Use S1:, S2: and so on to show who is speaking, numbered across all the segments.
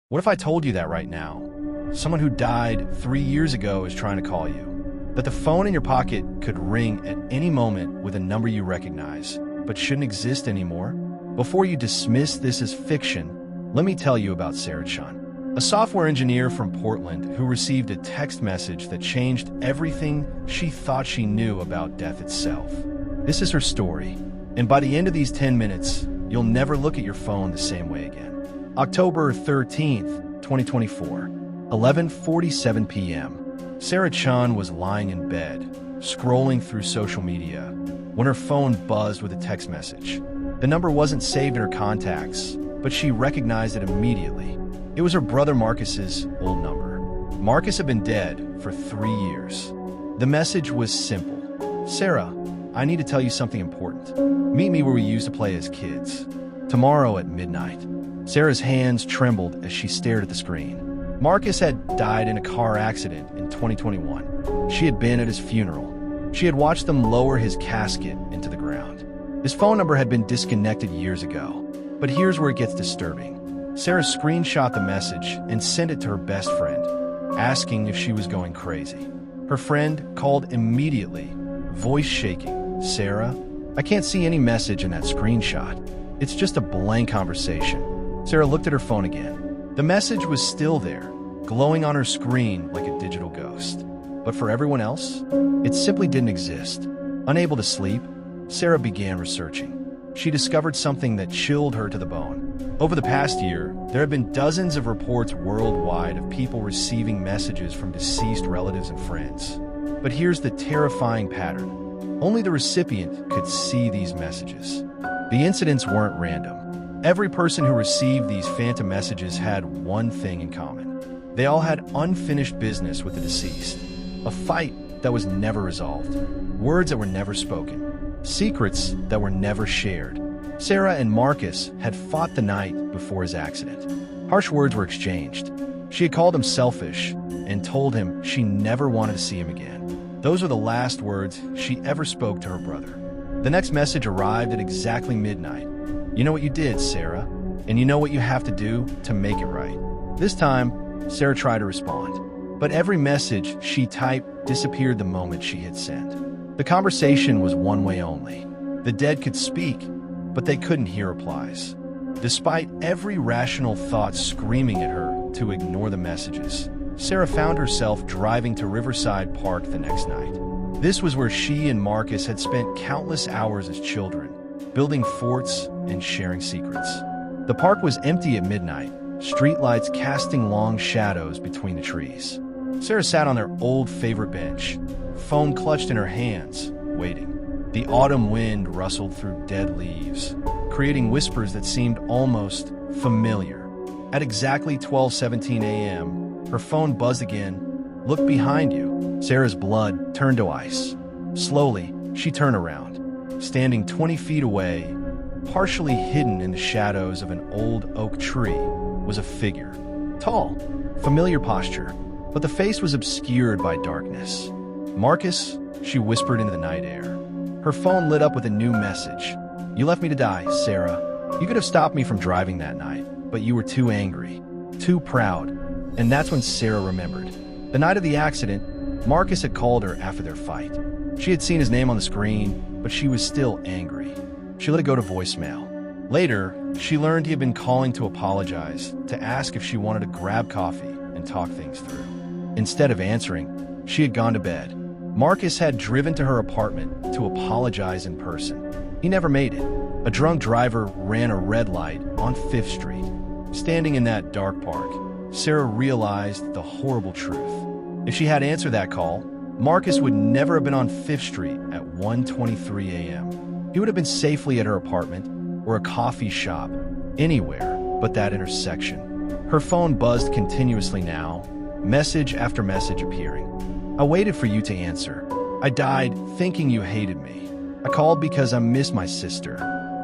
S1: What if I told you that right now? Someone who died 3 years ago is trying to call you. That the phone in your pocket could ring at any moment with a number you recognize, but shouldn't exist anymore? Before you dismiss this as fiction, let me tell you about Sarah Chen, a software engineer from Portland who received a text message that changed everything she thought she knew about death itself. This is her story, and by the end of these 10 minutes, you'll never look at your phone the same way again. October 13th, 2024, 11:47 p.m. Sarah Chen was lying in bed, scrolling through social media, when her phone buzzed with a text message. The number wasn't saved in her contacts, but she recognized it immediately. It was her brother Marcus's old number. Marcus had been dead for 3 years. The message was simple. Sarah, I need to tell you something important. Meet me where we used to play as kids. Tomorrow at midnight. Sarah's hands trembled as she stared at the screen. Marcus had died in a car accident in 2021. She had been at his funeral. She had watched them lower his casket into the ground. His phone number had been disconnected years ago. But here's where it gets disturbing. Sarah screenshot the message and sent it to her best friend, asking if she was going crazy. Her friend called immediately, voice shaking. Sarah, I can't see any message in that screenshot. It's just a blank conversation. Sarah looked at her phone again. The message was still there, glowing on her screen like a digital ghost. But for everyone else, it simply didn't exist. Unable to sleep, Sarah began researching. She discovered something that chilled her to the bone. Over the past year, there have been dozens of reports worldwide of people receiving messages from deceased relatives and friends. But here's the terrifying pattern. Only the recipient could see these messages. The incidents weren't random. Every person who received these phantom messages had one thing in common. They all had unfinished business with the deceased. A fight that was never resolved. Words that were never spoken. Secrets that were never shared. Sarah and Marcus had fought the night before his accident. Harsh words were exchanged. She had called him selfish and told him she never wanted to see him again. Those were the last words she ever spoke to her brother. The next message arrived at exactly midnight. You know what you did, Sarah, and you know what you have to do to make it right. This time, Sarah tried to respond, but every message she typed disappeared the moment she hit send. The conversation was one way only. The dead could speak, but they couldn't hear replies. Despite every rational thought screaming at her to ignore the messages, Sarah found herself driving to Riverside Park the next night. This was where she and Marcus had spent countless hours as children, building forts and sharing secrets. The park was empty at midnight, streetlights casting long shadows between the trees. Sarah sat on their old favorite bench, phone clutched in her hands, waiting. The autumn wind rustled through dead leaves, creating whispers that seemed almost familiar. At exactly 12:17 a.m., her phone buzzed again. Look behind you. Sarah's blood turned to ice. Slowly, she turned around. Standing 20 feet away, partially hidden in the shadows of an old oak tree, was a figure. Tall, familiar posture, but the face was obscured by darkness. Marcus, she whispered into the night air. Her phone lit up with a new message. You left me to die, Sarah. You could have stopped me from driving that night, but you were too angry, too proud. And that's when Sarah remembered. The night of the accident, Marcus had called her after their fight. She had seen his name on the screen, but she was still angry. She let it go to voicemail. Later, she learned he had been calling to apologize, to ask if she wanted to grab coffee and talk things through. Instead of answering, she had gone to bed. Marcus had driven to her apartment to apologize in person. He never made it. A drunk driver ran a red light on 5th Street. Standing in that dark park, Sarah realized the horrible truth. If she had answered that call, Marcus would never have been on 5th Street at 1:23 a.m. He would have been safely at her apartment or a coffee shop, anywhere but that intersection. Her phone buzzed continuously now, message after message appearing. I waited for you to answer. I died thinking you hated me. I called because I missed my sister.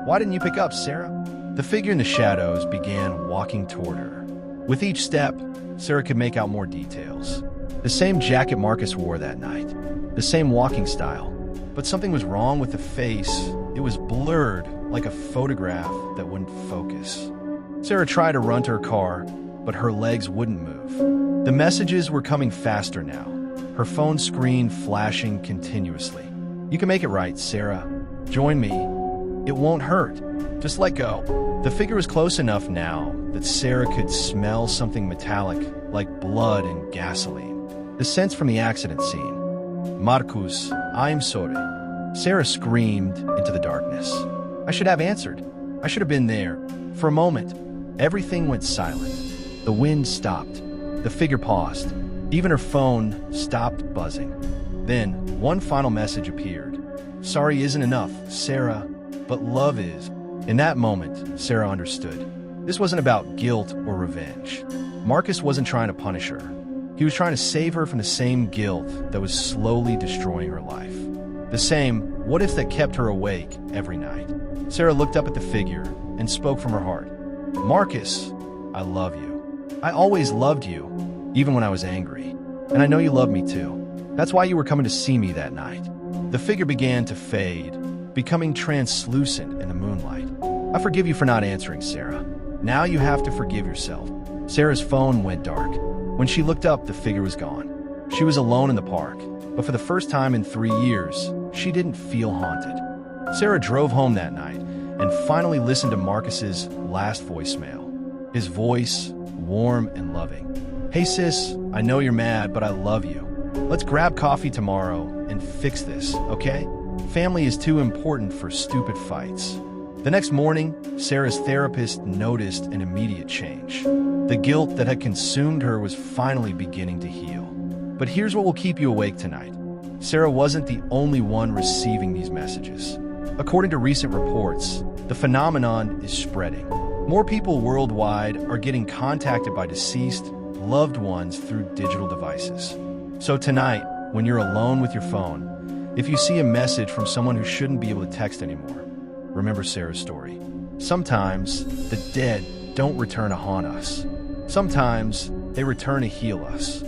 S1: Why didn't you pick up, Sarah? The figure in the shadows began walking toward her. With each step, Sarah could make out more details. The same jacket Marcus wore that night, the same walking style. But something was wrong with the face. It was blurred, like a photograph that wouldn't focus. Sarah tried to run to her car, but her legs wouldn't move. The messages were coming faster now, her phone screen flashing continuously. "You can make it right, Sarah. Join me. It won't hurt. Just let go." The figure was close enough now that Sarah could smell something metallic, like blood and gasoline. The scents from the accident scene. "Marcus, I'm sorry." Sarah screamed into the darkness. "I should have answered. I should have been there." For a moment, everything went silent. The wind stopped. The figure paused. Even her phone stopped buzzing. Then, one final message appeared. "Sorry isn't enough, Sarah, but love is." In that moment, Sarah understood. This wasn't about guilt or revenge. Marcus wasn't trying to punish her. He was trying to save her from the same guilt that was slowly destroying her life. The same what-ifs that kept her awake every night. Sarah looked up at the figure and spoke from her heart. "Marcus, I love you. I always loved you, even when I was angry. And I know you love me too. That's why you were coming to see me that night." The figure began to fade, becoming translucent in the moonlight. "I forgive you for not answering, Sarah. Now you have to forgive yourself." Sarah's phone went dark. When she looked up, the figure was gone. She was alone in the park, but for the first time in 3 years, she didn't feel haunted. Sarah drove home that night and finally listened to Marcus's last voicemail. His voice, warm and loving. "Hey sis, I know you're mad, but I love you. Let's grab coffee tomorrow and fix this, okay? Family is too important for stupid fights." The next morning, Sarah's therapist noticed an immediate change. The guilt that had consumed her was finally beginning to heal. But here's what will keep you awake tonight. Sarah wasn't the only one receiving these messages. According to recent reports, the phenomenon is spreading. More people worldwide are getting contacted by deceased loved ones through digital devices. So tonight, when you're alone with your phone, if you see a message from someone who shouldn't be able to text anymore, remember Sarah's story. Sometimes the dead don't return to haunt us. Sometimes they return to heal us.